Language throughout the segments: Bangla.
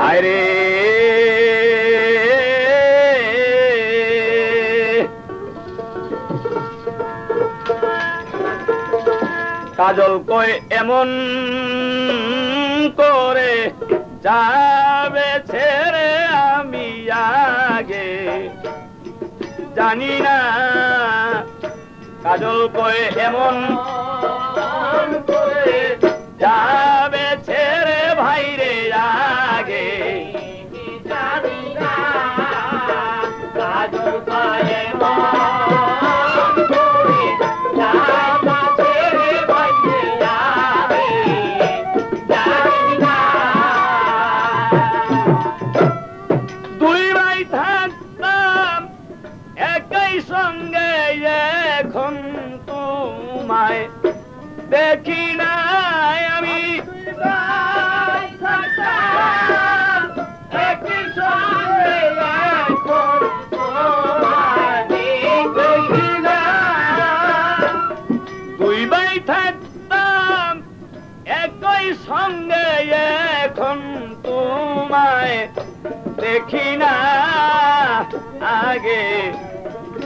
হায়রে কাজল কই এমন করে যাবে ছেড়ে আমি আগে জানি না কাজল কই এমন করে যাবে ছেড়ে ভাইরে আগে জানি না কাজল কই এমন করে যাবে ছেড়ে ভাইরে আগে জানি না দুই ভাই থাকতাম একই সঙ্গে এখন তোমায় দেখি না আমি একই সঙ্গে এখন তোমায় দেখি না দুই ভাই থাকতাম একই সঙ্গে এখন তোমায় দেখি না আগে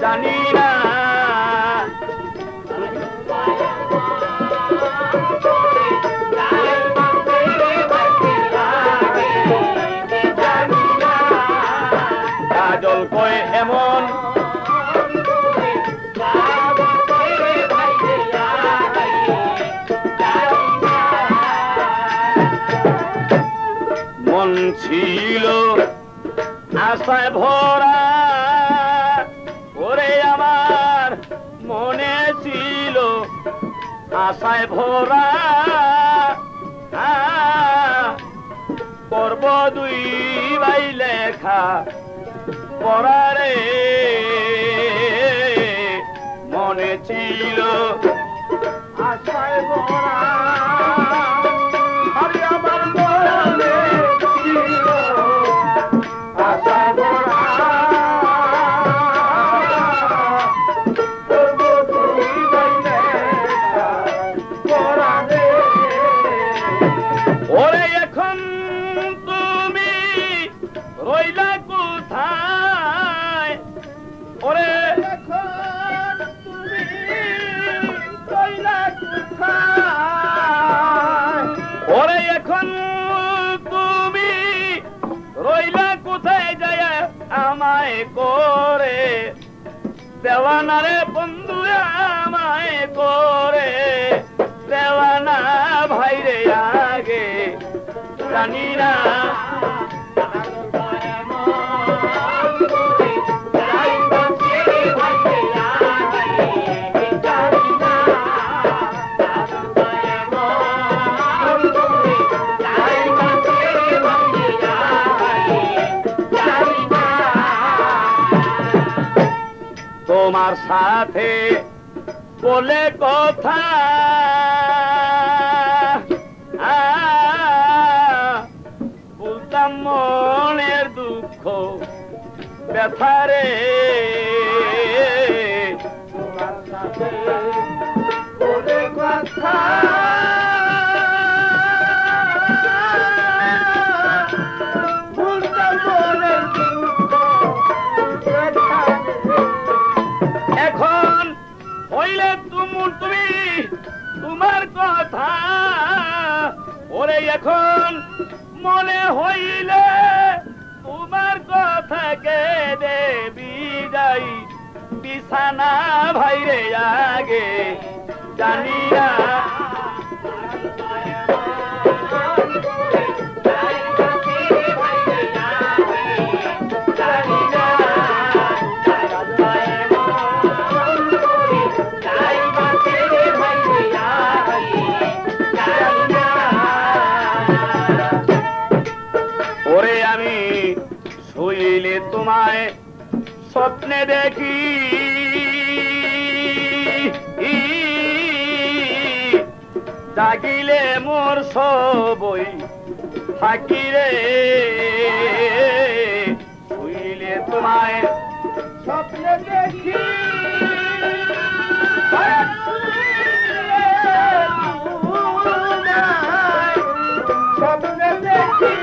জানি না কাজল কয় এমন মন ছিল আশায় ভরা ওরে আমার মনে ছিল আশায় ভরা করব দুই ভাই লেখা পড়ারে মনে ছিল আশায় ভরা আরে আমার মনে ছিল আশায় ভরা করব দুই ভাই লেখা পড়ারে ওরে এখন তুমি রইলা কোথায় ওরে এখন তুমি রইলা কোথায় ওরে এখন তুমি রইলা কোথায় যায় আমায় করে দেওয়ানা রে বন্ধু আমায় করে দেওয়ানা ভাইরে আগে জানি না তোমার সাথে বলে কথা বলতাম মনের দুঃখ ব্যথারে তোমার সাথে বলে কথা বলতাম মনের দুঃখ এখন হইলে তুমি তোমার কথা ওরে এখন মনে হইলে তোমার কথা কে দেবি যাই বিছানা ভাইরে আগে জানি না ওরে আমি শুইলে তোমায় স্বপ্নে দেখি জাগিলে মোর সবই থাকি রে শুইলে তোমায় স্বপ্নে দেখি স্বপ্নে দেখি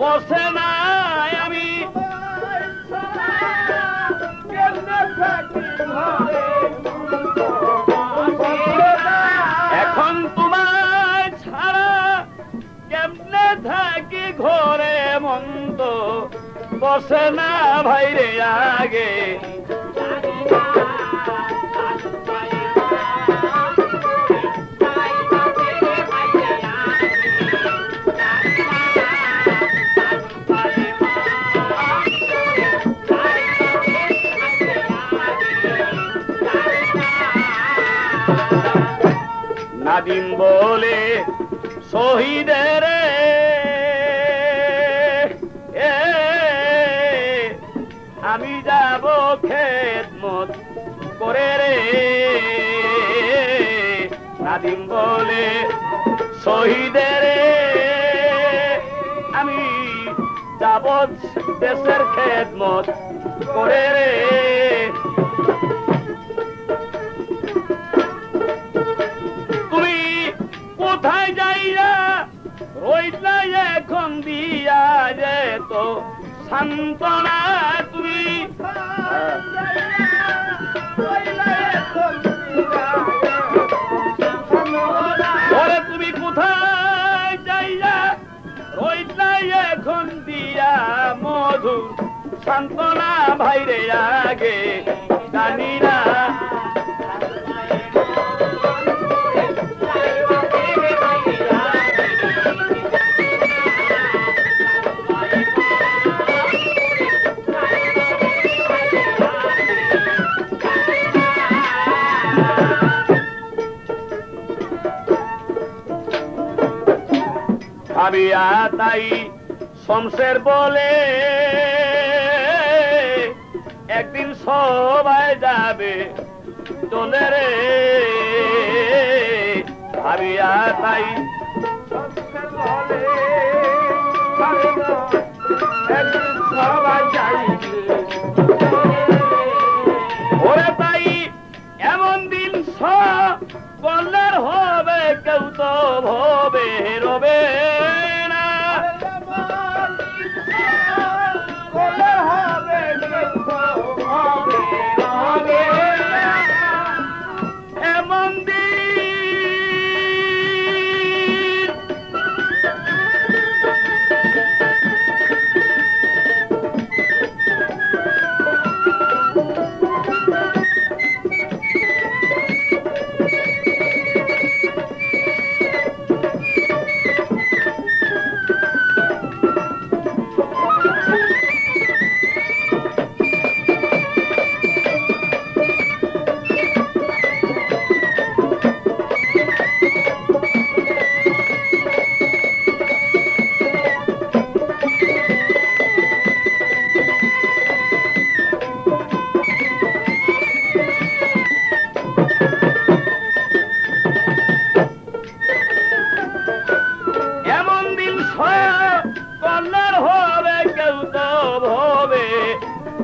বসে না আমি এখন তোমায় ছাড়া কেমনে থাকি ঘরে মন্দ বসে না ভাইরে আগে নাদিম বলে শহীদের আমি যাব খেদমত করে রে নাদিম বলে শহীদের আমি যাব দেশের খেদমত করে রে তুমি কোথায় যাইরা রইলা এখন দিয়া যেত সান্ত্বনা তুমি ওরে তুমি কোথায় যাইয়া রইলা এখন দিয়া মধু সান্ত্বনা ভাইরে আগে জানি না ভাবিয়া তাই শমশের বলে একদিন সবাই যাবে চলে রে ভাবিয়া তাই শমশের বলে একদিন সবাই যাইবে ওরে তাই এমন দিন সকলের হবে কেউ তো ভবে রবে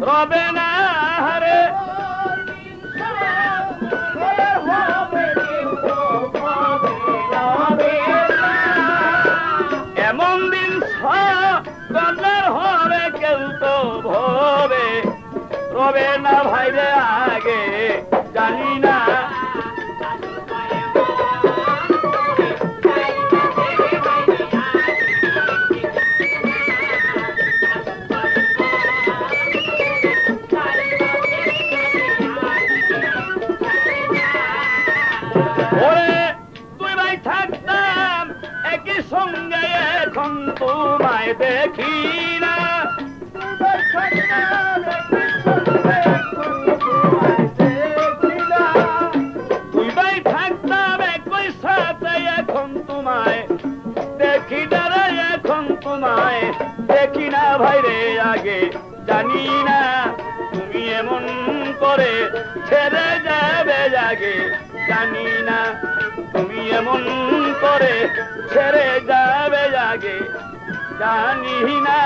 রবে না রে এমন দিন সকলের হবে কেউ তো ভবে রবে না ভাইরে আগে জানি না সঙ্গে এখন তোমায় দেখি না তুই ভাই থাকতাম একই সাথে এখন তোমায় দেখি না রে এখন তোমায় দেখি না ভাইরে আগে জানি না তুমি এমন করে ছেড়ে যাবে আগে জানি না তুমি এমন করে ছেড়ে যাবে আগে জানি না